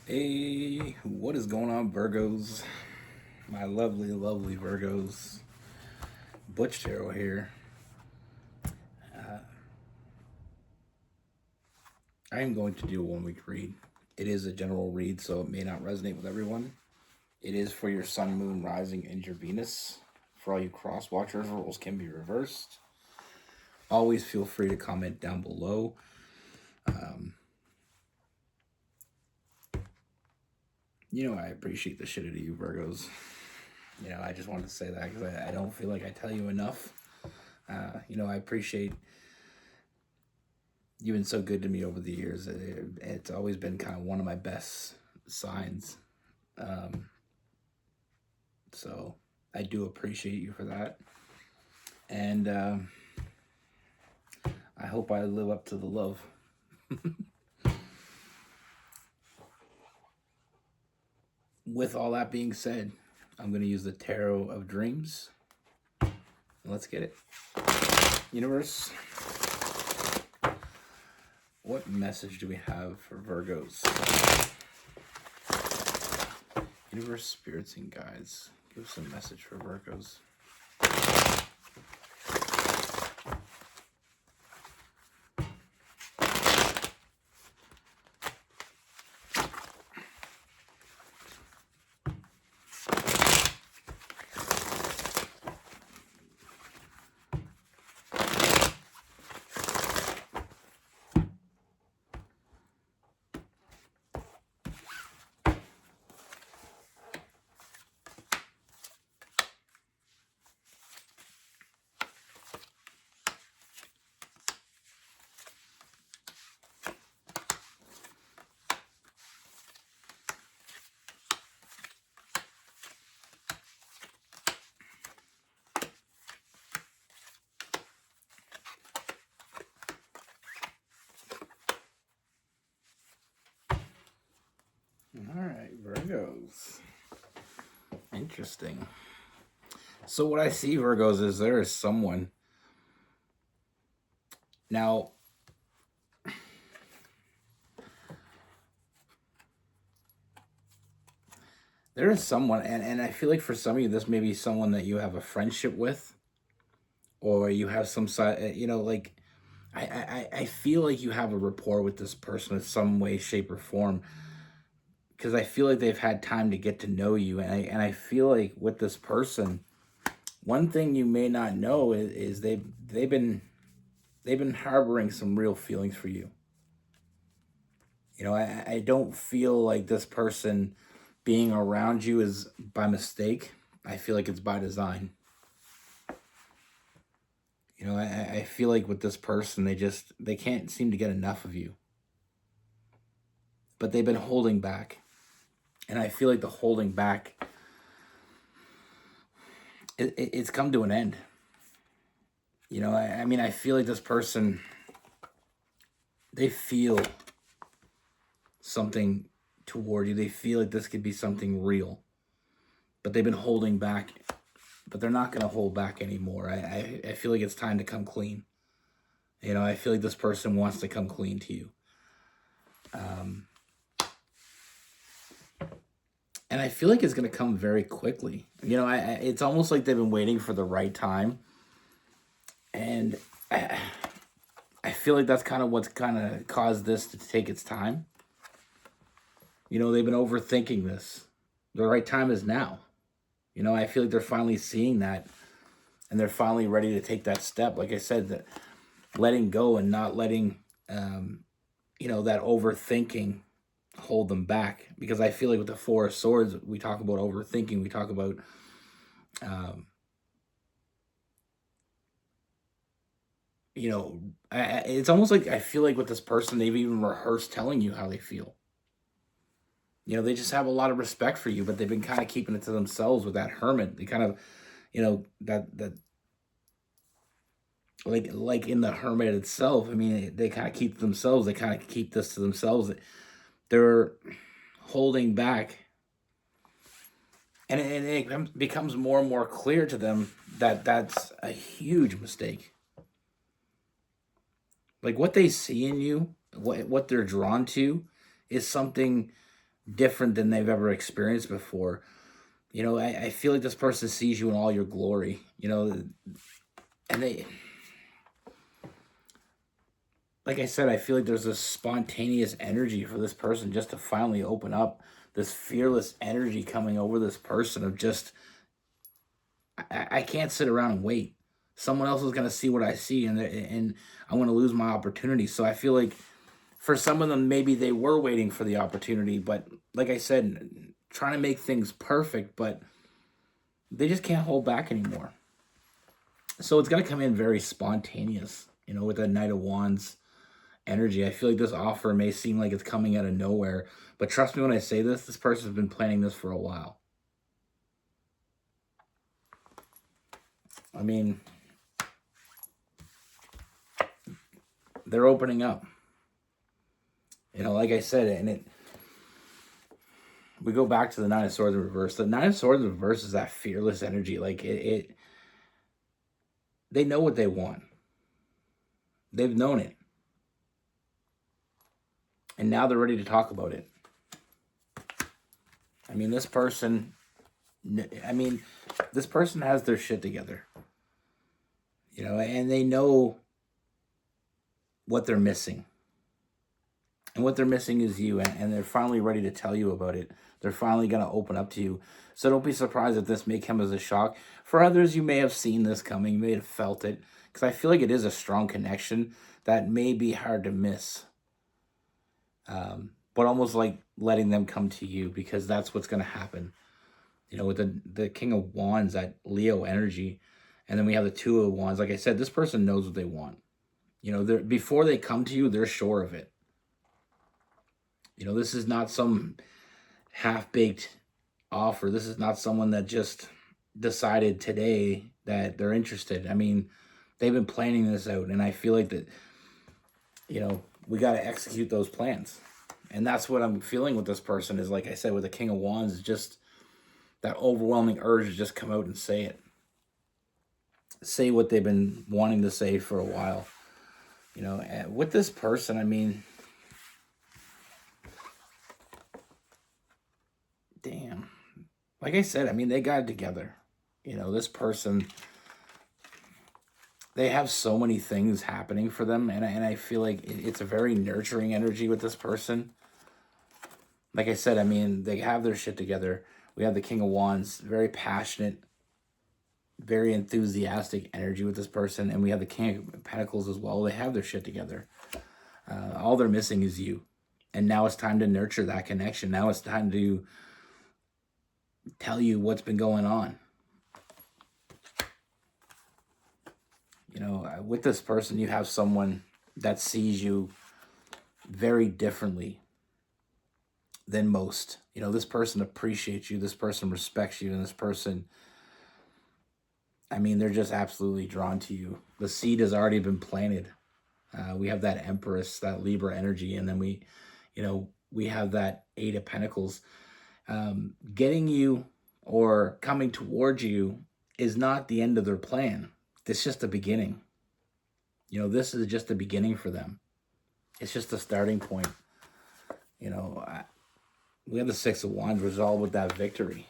Hey, what is going on, Virgos? My lovely, lovely Virgos. Butch Tarot here. I am going to do a 1 week read. It is a general read, so it may not resonate with everyone. It is for your Sun, Moon, Rising, and your Venus. For all you cross watchers, roles can be reversed. Always feel free to comment down below. I appreciate the shit out of you, Virgos. I just wanted to say that because I don't feel like I tell you enough. I appreciate you've been so good to me over the years. It's always been kind of one of my best signs. So I do appreciate you for that. And I hope I live up to the love. With all that being said, I'm going to use the Tarot of Dreams. Let's get it. Universe, what message do we have for Virgos? Universe, spirits, and guides, give some message for Virgos. All right, Virgos. Interesting. So what I see, Virgos, is there is someone. Now, there is someone, and I feel like for some of you, this may be someone that you have a friendship with, or you have some side, like, I feel like you have a rapport with this person in some way, shape, or form, because I feel like they've had time to get to know you, and I feel like with this person, one thing you may not know is they've been harboring some real feelings for you. I don't feel like this person being around you is by mistake. I feel like it's by design. I feel like with this person, they can't seem to get enough of you. But they've been holding back. And I feel like the holding back, it's come to an end. I feel like this person, they feel something toward you. They feel like this could be something real. But they've been holding back. But they're not going to hold back anymore. I feel like it's time to come clean. I feel like this person wants to come clean to you. And I feel like it's going to come very quickly. It's almost like they've been waiting for the right time. And I feel like that's kind of what's kind of caused this to take its time. They've been overthinking this. The right time is now. I feel like they're finally seeing that. And they're finally ready to take that step. Like I said, that letting go and not letting, that overthinking hold them back. Because I feel like with the Four of Swords, we talk about overthinking. We talk about, it's almost like I feel like with this person, they've even rehearsed telling you how they feel. They just have a lot of respect for you, but they've been kind of keeping it to themselves with that hermit. They kind of, that like in the hermit itself. They kind of keep themselves. They kind of keep this to themselves. They're holding back, and it becomes more and more clear to them that that's a huge mistake. Like what they see in you, what they're drawn to, is something different than they've ever experienced before. I feel like this person sees you in all your glory, and they, like I said, I feel like there's a spontaneous energy for this person just to finally open up, this fearless energy coming over this person of just, I can't sit around and wait. Someone else is going to see what I see, and I'm going to lose my opportunity. So I feel like for some of them, maybe they were waiting for the opportunity, but like I said, trying to make things perfect, but they just can't hold back anymore. So it's going to come in very spontaneous, with the Knight of Wands energy. I feel like this offer may seem like it's coming out of nowhere, but trust me when I say this person's been planning this for a while. I mean, they're opening up. Like I said, and we go back to the Nine of Swords in reverse. The Nine of Swords in reverse is that fearless energy. Like they know what they want. They've known it. And now they're ready to talk about it. I mean, this person has their shit together. And they know what they're missing. And what they're missing is you. And they're finally ready to tell you about it. They're finally going to open up to you. So don't be surprised if this may come as a shock. For others, you may have seen this coming. You may have felt it. Because I feel like it is a strong connection that may be hard to miss. But almost like letting them come to you, because that's what's going to happen. With the King of Wands, that Leo energy. And then we have the Two of Wands. Like I said, this person knows what they want. Before they come to you, they're sure of it. This is not some half-baked offer. This is not someone that just decided today that they're interested. I mean, they've been planning this out, and I feel like that, we got to execute those plans. And that's what I'm feeling with this person is, like I said, with the King of Wands, is just that overwhelming urge to just come out and say it. Say what they've been wanting to say for a while. With this person, I mean, damn. Like I said, I mean, they got it together. This person, they have so many things happening for them, and I feel like it's a very nurturing energy with this person. Like I said, I mean, they have their shit together. We have the King of Wands, very passionate, very enthusiastic energy with this person, and we have the King of Pentacles as well. They have their shit together. All they're missing is you. And now it's time to nurture that connection. Now it's time to tell you what's been going on. With this person, you have someone that sees you very differently than most. This person appreciates you, this person respects you, and this person, I mean, they're just absolutely drawn to you. The seed has already been planted. We have that Empress, that Libra energy, and then we have that Eight of Pentacles. Getting you or coming towards you is not the end of their plan. It's just the beginning. This is just the beginning for them. It's just the starting point. We have the Six of Wands, which is all about that victory.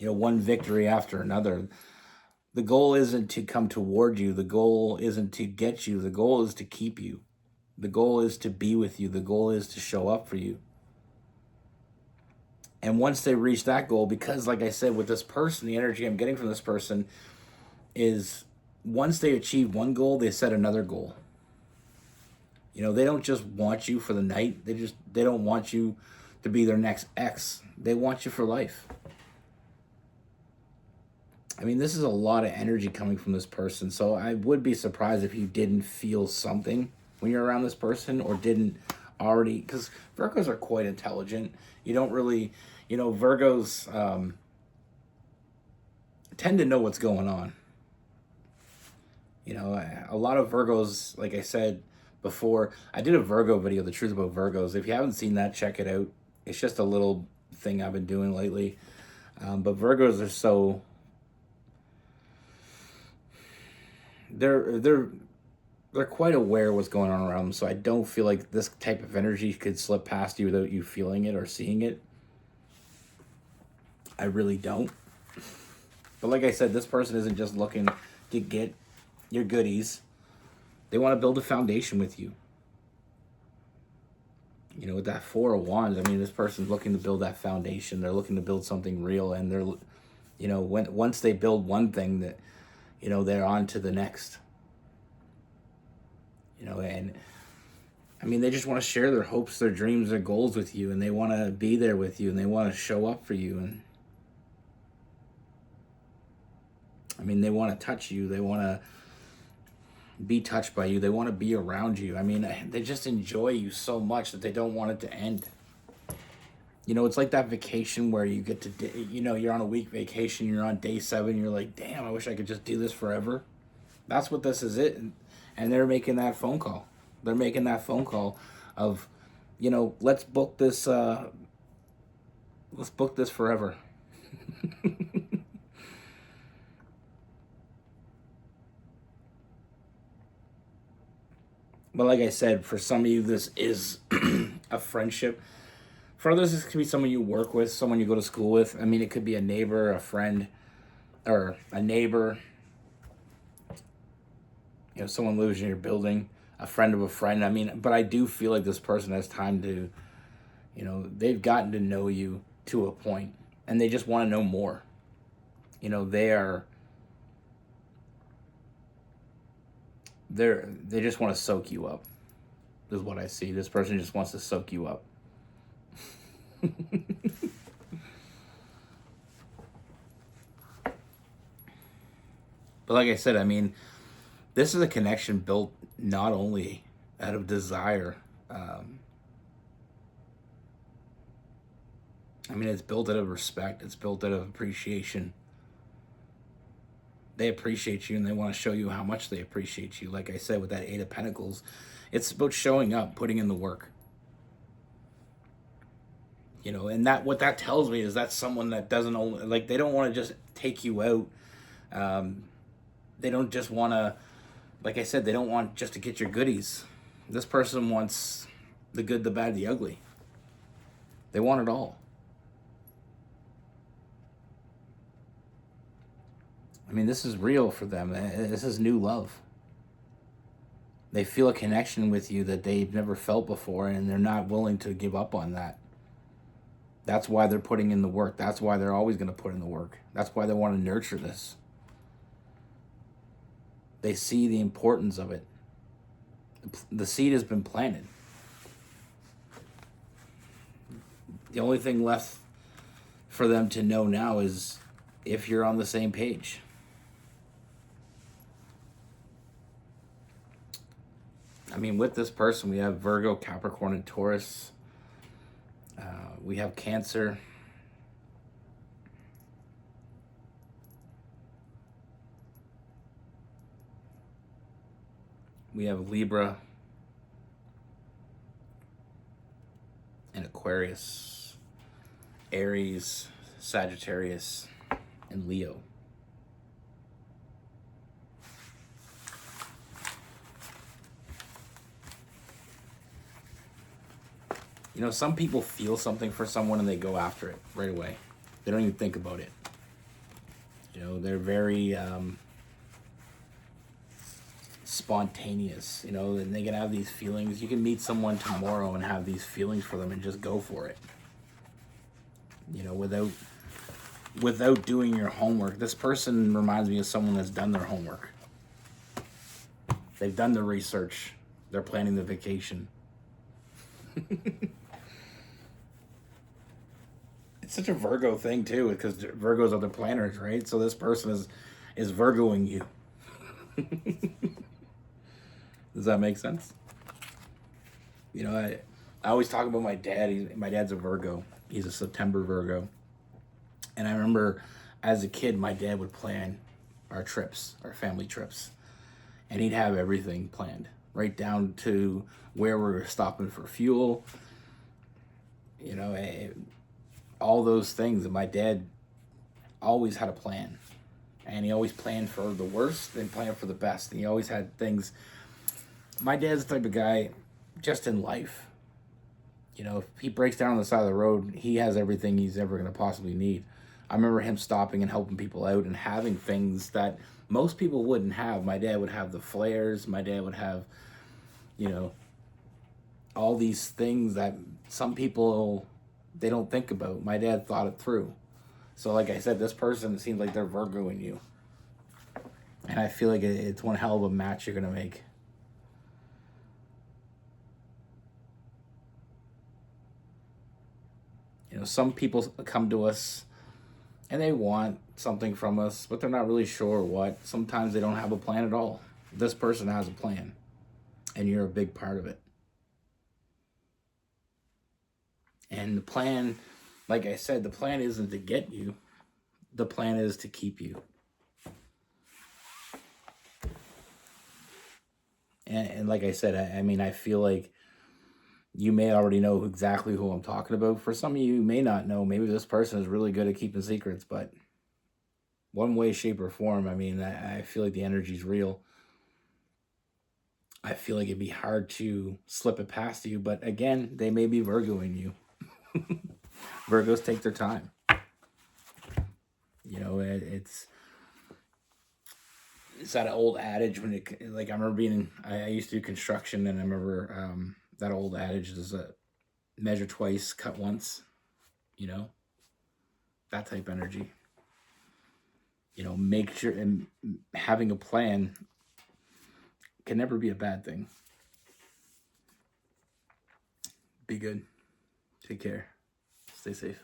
One victory after another. The goal isn't to come toward you. The goal isn't to get you. The goal is to keep you. The goal is to be with you. The goal is to show up for you. And once they reach that goal, because like I said, with this person, the energy I'm getting from this person is once they achieve one goal, they set another goal. They don't just want you for the night. They don't want you to be their next ex. They want you for life. I mean, this is a lot of energy coming from this person. So I would be surprised if you didn't feel something when you're around this person, or didn't already, because Virgos are quite intelligent. You don't really, Virgos tend to know what's going on. A lot of Virgos, like I said before, I did a Virgo video, The Truth About Virgos. If you haven't seen that, check it out. It's just a little thing I've been doing lately. But Virgos are so, they're they're quite aware of what's going on around them. So I don't feel like this type of energy could slip past you without you feeling it or seeing it. I really don't. But like I said, this person isn't just looking to get your goodies. They want to build a foundation with you. You know, with that Four of Wands, I mean, this person's looking to build that foundation. They're looking to build something real, and they're, you know, once they build one thing, that, you know, they're on to the next. You know, and I mean, they just want to share their hopes, their dreams, their goals with you, and they want to be there with you, and they want to show up for you. And I mean, they want to touch you. They want to be touched by you. They want to be around you. I mean, they just enjoy you so much that they don't want it to end. You know, it's like that vacation where you get to, you know, you're on a week vacation, you're on day 7, you're like, damn, I wish I could just do this forever. That's what this is it. And they're making that phone call. They're making that phone call of, you know, let's book this forever. But like I said, for some of you, this is a friendship. For others, this could be someone you work with, someone you go to school with. I mean, it could be a neighbor, a friend, or a neighbor. You know, someone lives in your building, a friend of a friend. I mean, but I do feel like this person has time to, you know, they've gotten to know you to a point, and they just want to know more. You know, they just want to soak you up. Is what I see. This person just wants to soak you up. But like I said, I mean, this is a connection built not only out of desire. I mean, it's built out of respect. It's built out of appreciation. They appreciate you, and they want to show you how much they appreciate you. Like I said, with that 8 of Pentacles, it's about showing up, putting in the work. You know, and that what that tells me is that's someone that doesn't only, like, they don't want to just take you out. They don't just want to, like I said, they don't want just to get your goodies. This person wants the good, the bad, the ugly. They want it all. I mean, this is real for them. This is new love. They feel a connection with you that they've never felt before, and they're not willing to give up on that. That's why they're putting in the work. That's why they're always going to put in the work. That's why they want to nurture this. They see the importance of it. The seed has been planted. The only thing left for them to know now is if you're on the same page. I mean, with this person, we have Virgo, Capricorn, and Taurus. We have Cancer. We have Libra and Aquarius, Aries, Sagittarius, and Leo. You know, some people feel something for someone and they go after it right away. They don't even think about it. You know, they're very spontaneous, you know, and they can have these feelings. You can meet someone tomorrow and have these feelings for them and just go for it. You know, without doing your homework. This person reminds me of someone that's done their homework. They've done the research. They're planning the vacation. It's such a Virgo thing too, because Virgos are the planners, right? So this person is Virgoing you. Does that make sense? You know, I always talk about my dad. My dad's a Virgo. He's a September Virgo. And I remember as a kid, my dad would plan our trips, our family trips. And he'd have everything planned, right down to where we were stopping for fuel. You know, all those things. And my dad always had a plan. And he always planned for the worst and planned for the best. And he always had things My dad's the type of guy, just in life. You know, if he breaks down on the side of the road, he has everything he's ever going to possibly need. I remember him stopping and helping people out and having things that most people wouldn't have. My dad would have the flares. My dad would have, you know, all these things that some people, they don't think about. My dad thought it through. So, like I said, this person seems like they're Virgo in you. And I feel like it's one hell of a match you're going to make. You know, some people come to us and they want something from us, but they're not really sure what. Sometimes they don't have a plan at all. This person has a plan, and you're a big part of it. And the plan, like I said, the plan isn't to get you, the plan is to keep you. And like I said, I mean, I feel like you may already know exactly who I'm talking about. For some of you may not know. Maybe this person is really good at keeping secrets, but one way, shape, or form, I mean, I feel like the energy's real. I feel like it'd be hard to slip it past you, but again, they may be Virgoing you. Virgos take their time. You know, it's that old adage when it, like, I remember I used to do construction, and I remember that old adage is measure twice, cut once, you know, that type energy. You know, make sure, and having a plan can never be a bad thing. Be good. Take care. Stay safe.